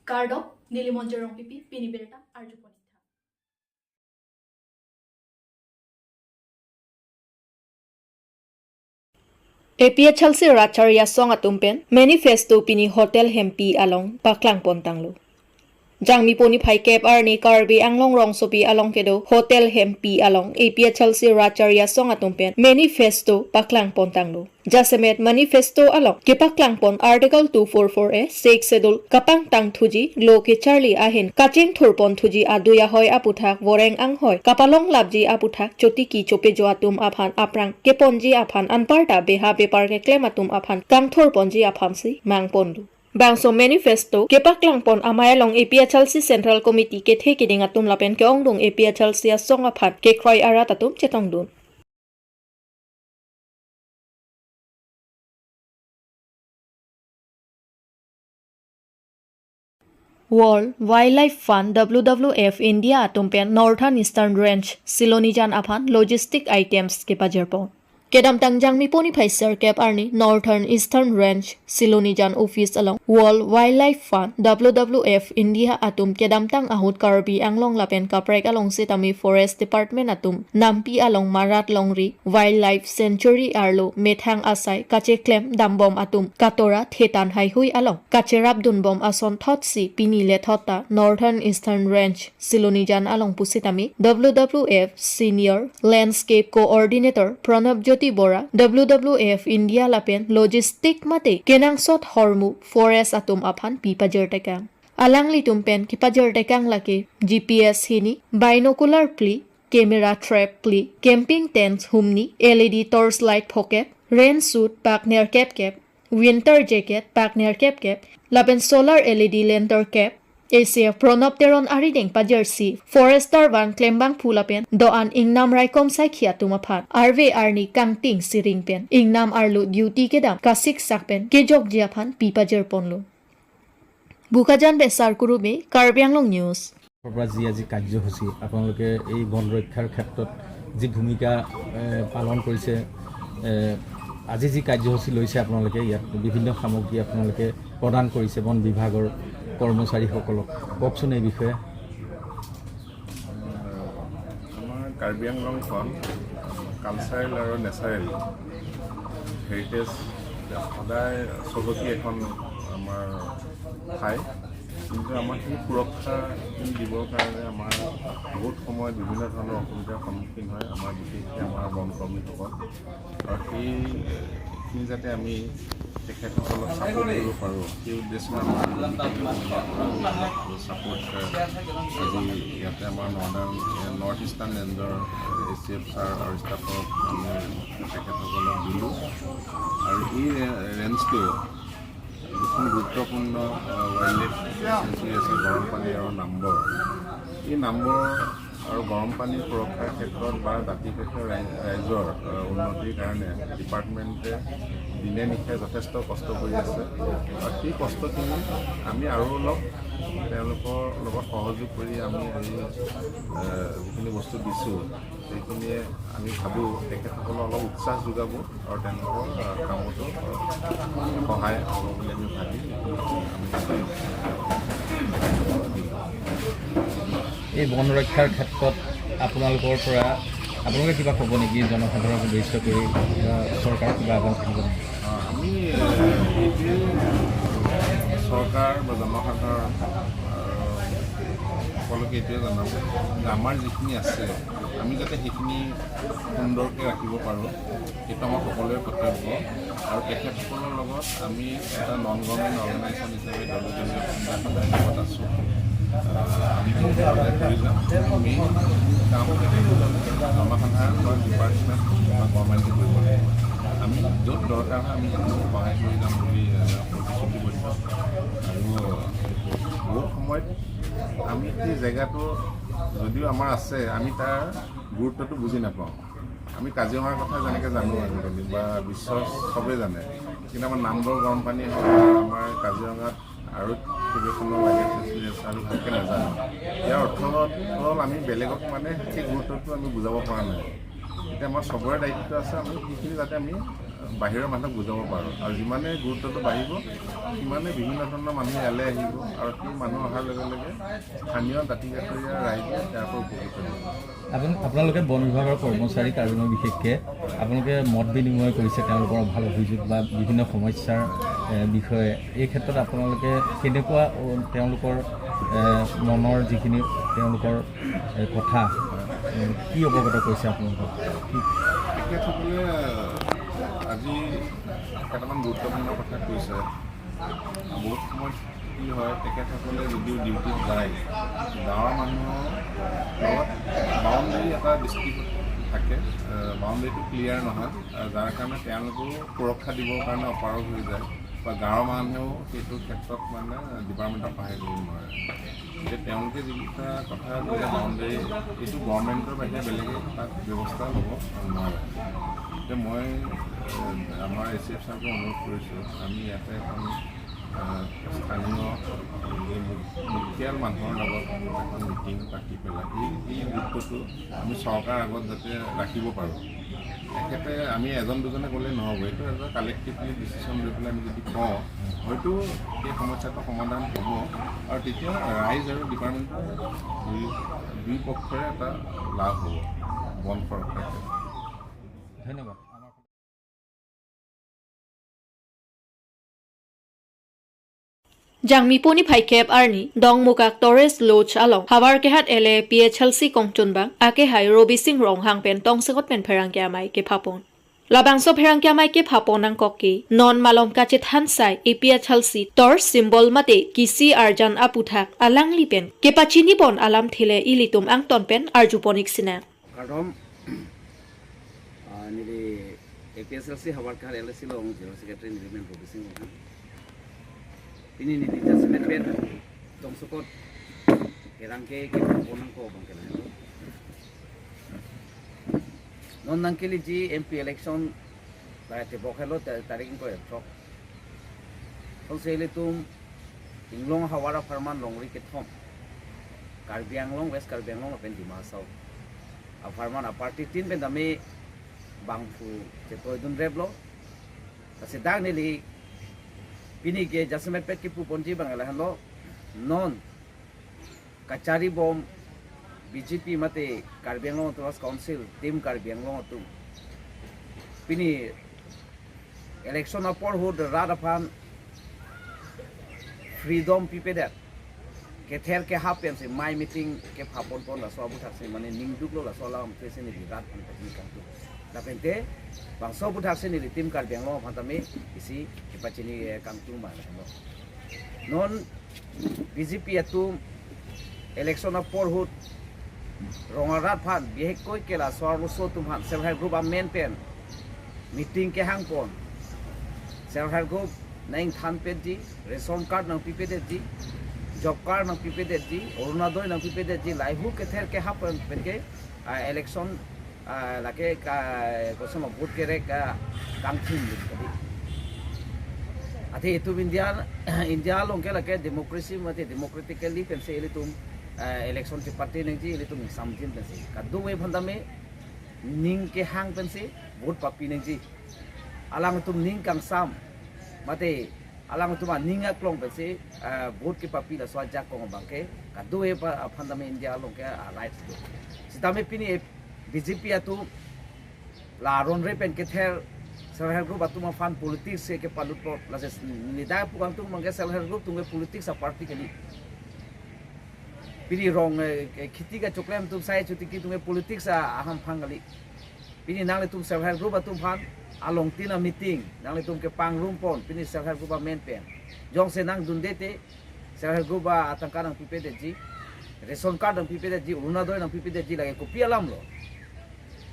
Karbi Anglong pipi piniberta arjuponi. APHLC Racharia Song Atumpen Manifesto Pini Hotel Hempi Along Paklang Pontanglo Jangmi Poni Pai Kep Arni Karbi Anglong Rong Sopi Along Kedo Hotel Hempi Along APHLC Racharia Song Atumpen Manifesto Paklang Pontanglo Jasemet Manifesto Along Kipaklang Pon Article 244A 6 Sedul Kapang Tang Thuji Loke Charlie Ahin Kaching Thurpon Thuji Aduya Hoy Aputhak Woreng Ang Hoy Kapalong Labji Aputhak Chotiki Chope Joatum Aphan Aprang Keponji Aphan Anparta Beha Bepar Ke Klematum Aphan Kang Thurponji Aphamsi Mang Pondu Bangso Manifesto Kepaklang Pon Amayalong APHLC Central Committee Ke Thekiding Atum Lapen Ke Ongdung APHLC Song Aphan Ke Kroy Arat Atum Chetongdun World Wildlife Fund WWF India Atumpen Northern Eastern Range Silonijan Aphan Logistic Items ke Pajerpon Kedam Tangjang Mi Poni Paiser Kep Arni Northern Eastern Range Silonijan Office along World Wildlife Fund WWF India Atum Kedam Tang Ahut Karbi Anglong Lapen Kaprek along Sitami Forest Department Atum Nampi along Marat Longri Wildlife Sanctuary Arlo Methang Asai Kache Klem Dambom Atum Katora Thetan Haihui along Kache Rabdun Bom Ason Thotsi Pinile Thota Northern Eastern Range Silonijan along Pusitami WWF Senior Landscape Coordinator Pranab Bora WWF India Lapen Logistic Mate Kenang Sot Hormu Forest Atum Aphan Pipajer Tekang Alangli Tumpen Kipajer Tekang Lake GPS Hini Binocular Pli Camera Trap Pli Camping Tents Humni LED Torchlight Pocket Rain Suit Partner Cap Winter Jacket Partner Cap Lapen Solar LED Lantern Cap Asia Pronopteron Ariding Pajersi Forester Van Klembang Pulapen Doan Ingnam Raikom Saikia Tumaphan RV Arni Kangting Siringpen Ingnam Arlu Duty Kedam Kasik Sakpen Kejok Jiaphan Pipajer Ponlo Bukajan Besar Kurube Karbi Anglong News আজি কাৰ্যসূচী আপোনালোকে এই বন ৰক্ষাৰ ক্ষেত্ৰত যি ভূমিকা পালন কৰিছে আজি যি কাৰ্যসূচী লৈছে আপোনালোকে ইয়াত বিভিন্ন সামগ্ৰী আপোনালোকে প্ৰদান কৰিছে বন বিভাগৰ কৰ্মচাৰীসকলক কওকচোন এই বিষয়ে আমাৰ কাৰ্বি আংলংখন কালচাৰেল আৰু নেচাৰেল হেৰিটেজ সদায় চহকী এখন আমাৰ ঠাই কিন্তু আমাৰ সেই সুৰক্ষা দিবৰ কাৰণে আমাৰ বহুত সময়ত বিভিন্ন ধৰণৰ অসুবিধাৰ সন্মুখীন হয় আমাৰ বিশেষকৈ আমাৰ বন কৰ্মীসকল আৰু সেইখিনি যাতে আমি তেখেতসকলক ছাপোৰ্ট কৰিব পাৰোঁ সেই উদ্দেশ্যে আমাৰ ছাপোৰ্ট আজি ইয়াতে আমাৰ নৰ্থ ইষ্টাৰ্ণ ৰেঞ্জৰ ACF ছাৰ আৰু ষ্টাফক আমি তেখেতসকলক দিলোঁ আৰু এই ৰেঞ্জটো দুখন গুৰুত্বপূৰ্ণ ৱাইল্ড লাইফ চেঞ্চুৰী আছে গৰম পানী আৰু নাম্বৰ এই নাম্বৰ আৰু গৰম পানী সুৰক্ষাৰ ক্ষেত্ৰত বা দাঁতিকাষৰীয়া ৰাইজৰ উন্নতিৰ কাৰণে ডিপাৰ্টমেণ্টে দিনে নিশে যথেষ্ট কষ্ট কৰি আছে আৰু সেই কষ্টখিনি আমি আৰু অলপ তেওঁলোকৰ লগত সহযোগ কৰি আমি যিখিনি বস্তু দিছোঁ সেইখিনিয়ে আমি ভাবোঁ তেখেতসকলক অলপ উৎসাহ যোগাব আৰু তেওঁলোকৰ কামতো সহায় হ'ব বুলি আমি ভাবি এই বন ৰক্ষাৰ ক্ষেত্ৰত আপোনালোকৰ পৰা আপোনালোকে কিবা ক'ব নেকি জনসাধাৰণক উদ্দেশ্য কৰি চৰকাৰক কিবা আহ্বান থাকিব নেকি আমি চৰকাৰ বা জনসাধাৰণ সকলোকে এইটোৱে জনাব যে আমাৰ যিখিনি আছে আমি যাতে সেইখিনি সুন্দৰকৈ ৰাখিব পাৰোঁ সেইটো আমাৰ সকলোৰে কৰ্তব্য আৰু তেখেতসকলৰ লগত আমি এটা নন গভৰ্ণমেণ্ট অৰ্গেনাইজেশ্যন হিচাপে সদায় লগত আছোঁ আমি কৰি যাম মেইন কাম জনসাধাৰণ বা ডিপাৰ্টমেণ্ট বা গভৰ্ণমেণ্টে কৰিব লাগিব আমি য'ত দৰকাৰ হয় আমি সহায় কৰি যাম বুলি প্ৰতিশ্ৰুতিবদ্ধ আৰু বহুত সময়ত আমি সেই জেগাটো যদিও আমাৰ আছে আমি তাৰ গুৰুত্বটো বুজি নাপাওঁ আমি কাজিৰঙাৰ কথা যেনেকৈ জানো আজিকালি বা বিশ্বৰ চবেই জানে কিন্তু আমাৰ নাম্বৰ গৰম পানী আমাৰ কাজিৰঙাত আৰু কেইবাখনো লাগে আমি ভালকৈ নাজানো ইয়াৰ অৰ্থ হ'ল আমি বেলেগক মানে সেই গুৰুত্বটো আমি বুজাব পৰা নাই এতিয়া আমাৰ চবৰে দায়িত্ব আছে আমি সেইখিনি যাতে আমি বাহিৰৰ মানুহক বুজাব পাৰোঁ আৰু যিমানে গুৰুত্বটো বাঢ়িব সিমানে বিভিন্ন ধৰণৰ মানুহ ইয়ালৈ আহিব আৰু সেই মানুহ অহাৰ লগে লগে স্থানীয় দাঁতি কাষৰীয়া ৰাইজে ইয়াৰ পৰা উপকৃত হ'ব। আপোনালোকে বন বিভাগৰ কৰ্মচাৰী কাৰ্বি বিশেষকৈ আপোনালোকে মত বিনিময় কৰিছে তেওঁলোকৰ ভাল অভিযোগ বা বিভিন্ন সমস্যাৰ বিষয়ে। এই ক্ষেত্ৰত আপোনালোকে কেনেকুৱা তেওঁলোকৰ মনৰ যিখিনি তেওঁলোকৰ কথা কি অৱগত কৰিছে আপোনালোকক? তেখেতসকলে আজি কেইটামান গুৰুত্বপূৰ্ণ কথা কৈছে। বহুত সময়ত কি হয়, তেখেতসকলে যদিও ডিউটিত যায়, গাঁৱৰ মানুহৰ লগত বাউণ্ডেৰী এটা ডিষ্ট্ৰিক্ট থাকে, বাউণ্ডেৰীটো ক্লিয়াৰ নহয়, যাৰ কাৰণে তেওঁলোকেও সুৰক্ষা দিবৰ কাৰণে অপাৰগ হৈ যায় বা গাঁৱৰ মানুহেও সেইটো ক্ষেত্ৰত মানে ডিপাৰ্টমেণ্টক সহায় কৰিব নোৱাৰে। এতিয়া তেওঁলোকে যিকেইটা কথা কৈছে বাউণ্ডেৰী, এইটো গভৰ্ণমেণ্টৰ বাহিৰে বেলেগে তাত ব্যৱস্থা ল'ব নোৱাৰে। এতিয়া মই আমাৰ এচিএফ ছাৰকে অনুৰোধ কৰিছোঁ, আমি ইয়াতে এখন স্থানীয় মুখিয়াল মানুহৰ লগত এখন মিটিং পাতি পেলাই এই গুৰুত্বটো আমি চৰকাৰৰ আগত যাতে ৰাখিব পাৰোঁ। তেখেতে আমি এজন দুজনে ক'লে নহ'ব, এইটো এটা কালেক্টিভলি ডিচিশ্যন লৈ পেলাই আমি যদি কওঁ হয়তো সেই সমস্যাটো সমাধান হ'ব আৰু তেতিয়া ৰাইজ আৰু ডিপাৰ্টমেণ্টৰ দুই পক্ষৰে এটা লাভ হ'ব বন সুৰক্ষাৰ ক্ষেত্ৰত। ধন্যবাদ। Jangmi poni phaikep arni dong mukak Torres Lodge along hawar kehat ele PHLC kongtun bang ake hai Robi Singh rong hang pen tong sekot pen pherang kya mai ke phapon labangso pherang kya mai ke phapon ang kokki non malom kachit hansai PHLC tor symbol mate kisi arjan aputhak alangli pen ke pachini bon alam thile ilitum ang ton pen arjuponik sina kadom nili PHLC hawar kahar LC long General Secretary Niriman Robi Singh rong ini nili jasmet pen tong sekot kerangke ke phapon ko bang kela non nangkeli ji MP election te bokhelo tarik ko trok tong sele tum inglong hawara farman longri ke thom Karbi Anglong West Karbi Anglong pen di masau a farman a party tin ben dame bangfu che toy dun reblo ase dang nili pini ke jasmet pet ki puponji bangala halo non kachari bom BJP mate Karbi Anglong Towas Council team Karbi Anglong tu pini election apor hod radaphan freedom pipeder ke ther ke happen se my meeting ke phapon pon la so buthak se mane ningduk lo la so la pese ni rat pan ni kan tu la pente bang so buthak se ni team Karbi Anglong phatame isi ke pachini kang tu ma non BJP atu election apor hod rongarat phan bihek koi kela sorlo so tum han self help group a main pen meeting ke hang pon self help group naing than pet ji ration card nang piped ji job card nang piped ji orunadoi nang piped ji laihu ke ther ke happen pen ke election lake ka kosama vote ke re ka kangthing kadi ati itu India long ke lake democracy mate democratically pen se elitum election ke party nang ji elitum samjin pen se kadu we bhandame ning ke hang pen se vote papi nang ji alang tum ning kang sam mate alang tum ning aklong pen se vote ke papi la swajak kong bangke kadu we bhandame India long ke right sitame pini BJP atu la ron re pen ke ther self help group atu ma fan politics se ke palut po la se nida pukang tum mangke self help group tunge politics a party ke ni pini rong khiti ka choklem tum sai chuti ki tunge politics a aham phangali pini nangle tum self help group atu fan along tina meeting nangle tum ke pang room pon pini self help group a main pen jong se nang dundete self help group a atangka nang pipede ji ration card nang pipede ji urunadoi nang pipede ji lage kopi alam lo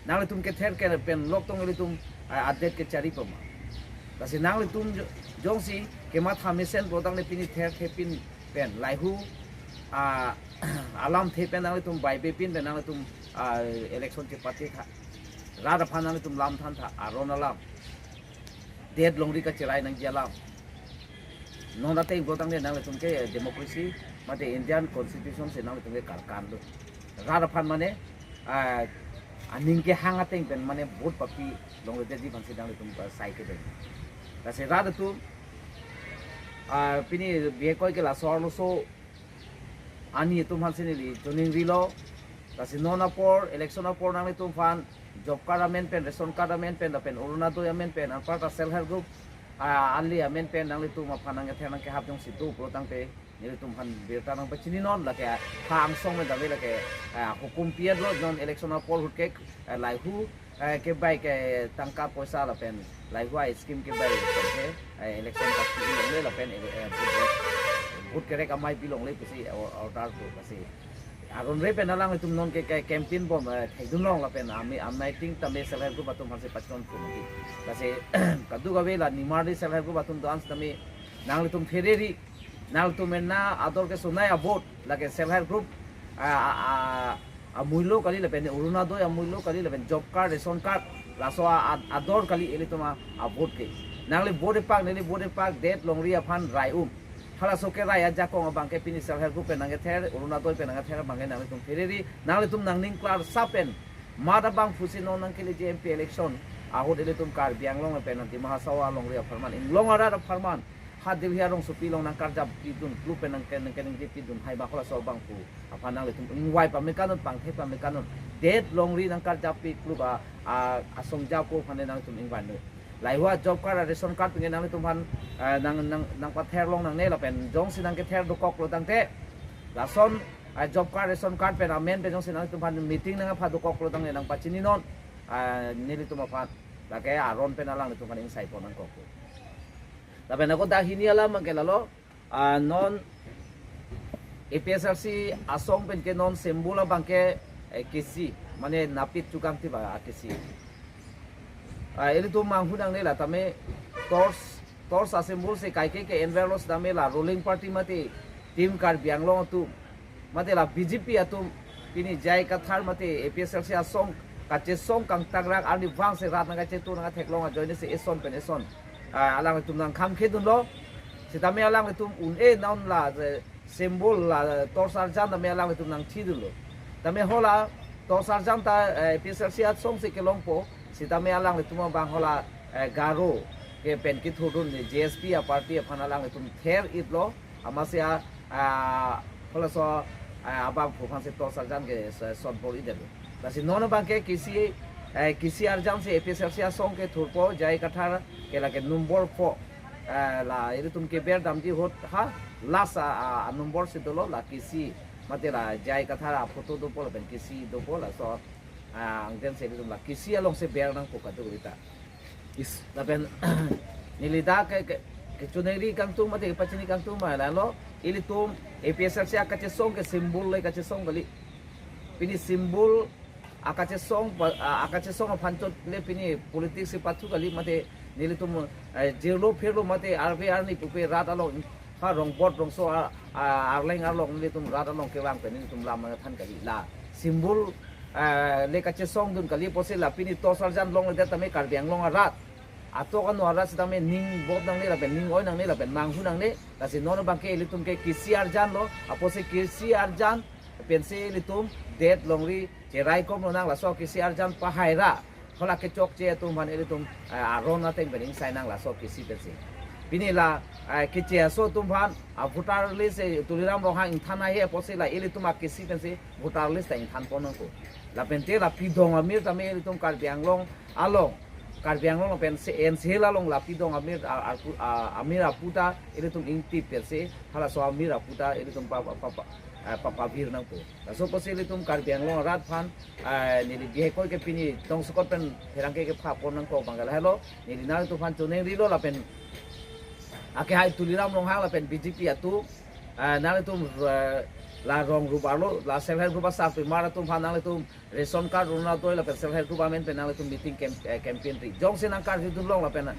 nangle tum ke ther ke pen lok tong le tum update ke chari pama kasi nangle tum jong si ke matha mesen bodang le pini ther ke pin pen laihu alam the pen nangle tum bai be pin pen nangle tum election ke party tha rada phan nangle tum lam than tha aron alam dead longri ka chirai nang jalam non date bodang le nangle tum ke democracy mate Indian constitution se nangle tum ke karkan do rada phan mane นิ่งแค่ห่างอ่ะเต็งเป็นมันเนี่ยบูดปักปีลงเลยที่บางสิ่งดังเลยตุ้มใส่กันเลยแต่เสร็จแล้วตุ้มปีนี้เบี้ยก้อยกันละสอร์ลุโซอันนี้ตุ้มพันสิ่งนี้จนนิ่งรีโลแต่สิโนนาปอร์เอเล็กชันนาปอร์นั่งเลยตุ้มฟันjob card amen pen ration card amen pen pen uruna do amen pen apart self help group ali amen pen nang litu ma phanang ke thanang ke hap jong situ pro tang pe ni tum han berta nang pachini non la ke khang song me dang la ke hukum pian lo non election poll hut ke lai hu ke bai ke tangka poisa la pen lai hu scheme ke bai ke election ka pi le la pen hut ke rek amai pilong le pisi order ko pasi aron re pen alang tum non ke campaign bom thai dun long la pen ami amniting tame selher ko batum hanse pachon ko ni kase kadu ga vela nimari selher ko batum dance tame nang tum fereri nang tum na ador ke sunai abot lage selher group amuilo kali la pen uruna do amuilo kali la pen job card ration card la so ador kali ele tuma abot ke nang le bode pak det longri afan rai hala soke raya jakong abang ke pini self help group penang ther uruna toy penang ther bangai nang tum fereri nang tum nang ning klar sapen mada bang fusin non nang kele JMP election ahod ele tum Karbi Anglong penang ti mahasawa long ria farman in long ara farman had de hiarong supi long nang karja pidun group penang ken ken pidun hai ba khala so bang pu apa nang tum wai pa mekanon pang the pa mekanon det long ri nang karja pi group asong ja ko phane nang tum ingwan no lai hua job card ration card pengen nang tum han nang pa ther long nang ne la pen jong sinang ke ther do kok lo tang te la son job card ration card pen amen pe jong sinang tum han meeting nang pha do kok lo tang ne nang pa chini non ni li tum pa la ke aron pen alang tum han ing sai pon nang kok la pen ako da hini ala mang ke lalo non APSRC asong pen ke non sembula bangke kisi mane napit tukang ti ba kisi ini tuh manghu nang nela tame tors assemble se kai ke envelos tame la ruling party mati team Karbi Anglong tu mati la BJP atum ini jai kathar mati APSRC asong kache song kang tagrak ani wang se rat nang tu nang theklong join se eson pen eson alang tum nang kham khe dun lo se tame alang tum un e naun la symbol la tors arjan tame alang tum nang thi dun lo tame hola tors arjan ta APSRC asong se kelong po sita me alang le tuma bang hola garo ke pen ki thudun ni JSP a party aphan alang le tum ther itlo amasia hola so abang phofan se to sarjan ke son pol ide la si non bang ke kisi arjan se APSRC song ke thurpo jai kathar ke la ke number 4 la ire tum ke ber dam ji hot ha last number se dolo la kisi mate la jai kathar photo do pol pen kisi do pol la so ang den se dum la kisi along se ber nang poka do rita is la ben nilida ke chuneri kang tu mate pachini kang tu ma la lo ili tum APSRC akache song ke symbol le kache song gali pini symbol akache song phanchot le pini politics se pathu gali mate nili tum jelo phelo mate RVR ni pupe rat along ha rong bot rong so arleng along nili tum rat along ke wang pe nili tum lam than gali la symbol le kache song dun kali pose la pini to sarjan long le tame Karbi Anglong arat ato kan arat tame ning bot nang le la ben ning oi nang le la ben manghu nang le ta si non bang ke litum ke kisi arjan lo apose kisi arjan pense litum det longri cherai kom nang la so kisi arjan pa haira hola ke chok che tum ban litum aron na teng ben sai nang la so kisi pense pini la ke che so tum ban voter list tuliram ro hang thana he pose la litum a kisi pense voter list ta in than pon ko la pente la pidong amir tame litum Karbi Anglong along Karbi Anglong pen se en sela long la pidong amir aputa litum ingti perse hala so amir aputa litum papa vir nang po so pose litum Karbi Anglong rat phan ni di ko ke pini tong skot pen herang ke pha pon nang ko bangal hello ni na tu phan chune ri lo la pen ake hai tuliram long ha la pen BJP atu na litum la rong rubalo la self help group sa pe mara tum phanang le tum ration card runa toy la pe self help group amen pe na le tum meeting campaign ri jong se nang card ri dun long la pe na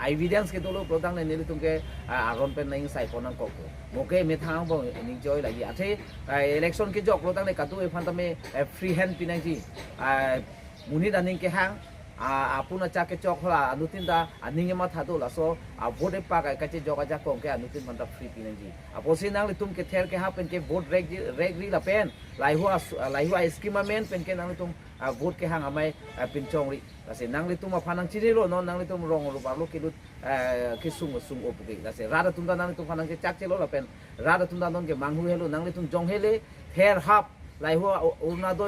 evidence ke dolo protang ne ni tum ke aron pe nang sai ponang ko moke me thang bo ni joy la gi athe election ke jok protang ne katu e phan tame free hand pinang ji muni daning ke hang puna cha ke chok hla anutin da aninge ma thado la so vote e pa ka che joga ja kong ke anutin man da free pinanji aposi nang le tum ke ther ke ha pen ke vote reg ri la pen lai hua schema men pen ke nang le tum vote ke hang amai pin chong ri la se nang le tum ma phanang chiri ro no nang le tum rong ro ba lo ke lut ke sung op ke la se ra da tum da nang le tum phanang ke chak che lo la pen ra da tum da non ke manghu helo nang le tum jong hele ther hap lai hua urna do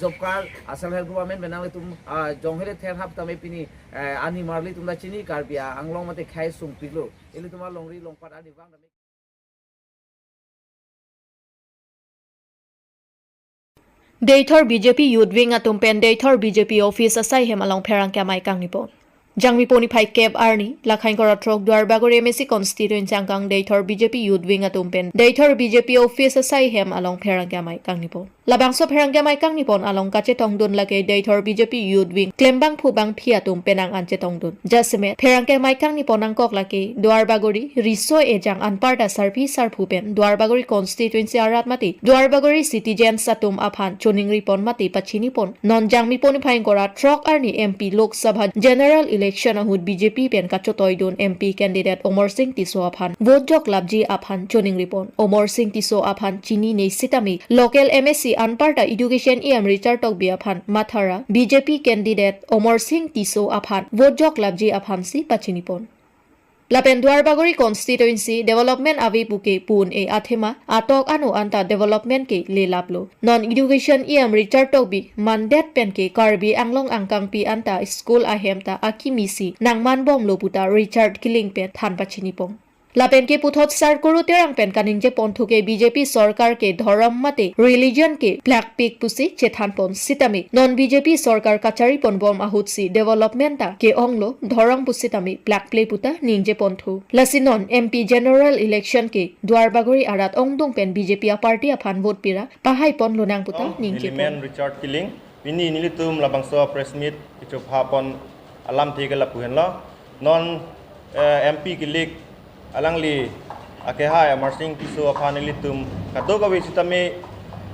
job card asal health government benang le tum jong hele ther hap tame pini ani marli tum da chini Karbi Anglong mate khai sung pilo ele tum longri longpat ani wang da Deithor BJP Youth Wing atumpen Deithor BJP office asai hem along pherang kamai kangnipon jangmi poni phai kep arni lakhain kora trok duar bagor MSC constituency angkang Deithor BJP Youth Wing atumpen Deithor BJP office asai hem along pherang kamai kangnipon labangso pherang kamai kangnipon along kache tongdun lake Deithor BJP Youth Wing klembang phubang phia tumpen ang anche tongdun jasme pherang kamai kangnipon angkok lake duar bagori riso ejang anparta sarpi sarphupen duar bagori constituency arat mati duar bagori citizen satum aphan choningri pon mati pachini pon non jangmi poni phai kora trok arni MP Lok Sabha General Election ahud BJP pen kachotoidun MP candidate Omar Singh Tiso aphan vote jok labji aphan choning ripon Omar Singh Tiso aphan chini nei sitami local MSC anparta education Richard Tokbi aphan mathara BJP candidate Omar Singh Tiso aphan vote jok labji aphan si pachini pon Lapen duar bagori constituency development avi puke pun e athema atok anu anta development ke le laplo non education Richard Tokbi mandat pen ke Karbi Anglong angkang pi anta school ahemta akimisi nangman bom lo puta Richard Killing pe than pachini pong Lapen ke puthot sar koru terang pen kaning je ponthu ke BJP sarkar ke dharam mate religion ke black pig pusi chethan pon sitami non BJP sarkar kachari pon bom ahutsi development ta ke onglo dharam pusitami black play puta ningje ponthu lasinon MP general election ke duar bagori arat ongdong pen BJP a party aphan vote pira pahai pon lonang puta ningje pon Richard Killing pini nilitum labangso press meet ichop hapon alam tigala puhenlo non MP kilik alangli akehai Amarsing Tiso aphanili tum kadogawi sitame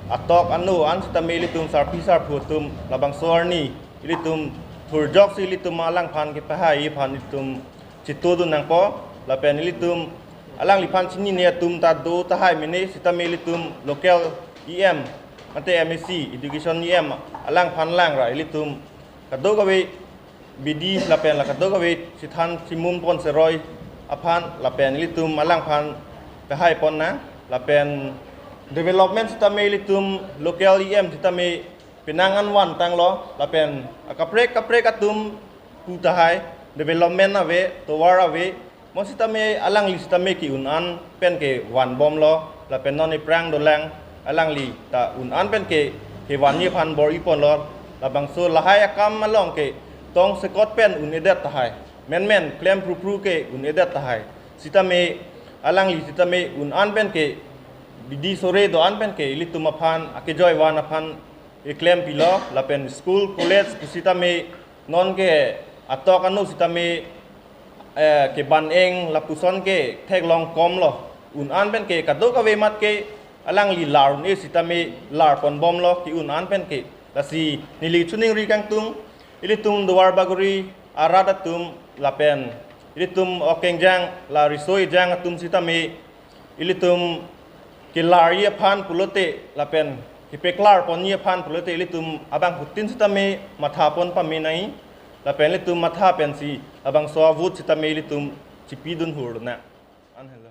atok anu an sitame litum sarpisar phutum labang sorni ilitum thurjok silitum alang phan ke pahai phan litum chitodun nangpo lapen ilitum alang liphan chini ne tum ta do ta hai mene sitame litum local mate MSC education alang phan lang ra ilitum kadogawi bidi lapen la kadogawi sithan simum pon seroi aphan lapen litum alang phan pahai pon na lapen development sitame litum local sitame pinangan wan tanglo lapen kaprek atum putahai development ave towar ave mo sitame alang li sitame ki unan pen ke wan bom lo lapen non prang dolang alang li ta unan pen ke wan ni phan bor ipon lo labang so lahai akam malong ke tong sekot pen unedat tahai men claim pru ke unedat tahai sitame alang li sitame unan pen ke bidi sore do an pen ke litum aphan akejoy wan aphan e claim pilo lapen school college sitame non ke atok anu sitame ke ban eng lapuson ke thek long kom lo unan pen ke kadok ave mat ke alang li lar ne sitame lar pon bom lo ki unan pen ke lasi nili chuning ri kang tung ilitum duar bagori aradatum lapen ilitum okengjang la risoi jang atum sitame ilitum kilari phan pulote lapen kipeklar ponia phan pulote ilitum abang putin sitame matha pon paminai lapen ilitum matha pensi abang so avut sitame ilitum chipidun hurna anhela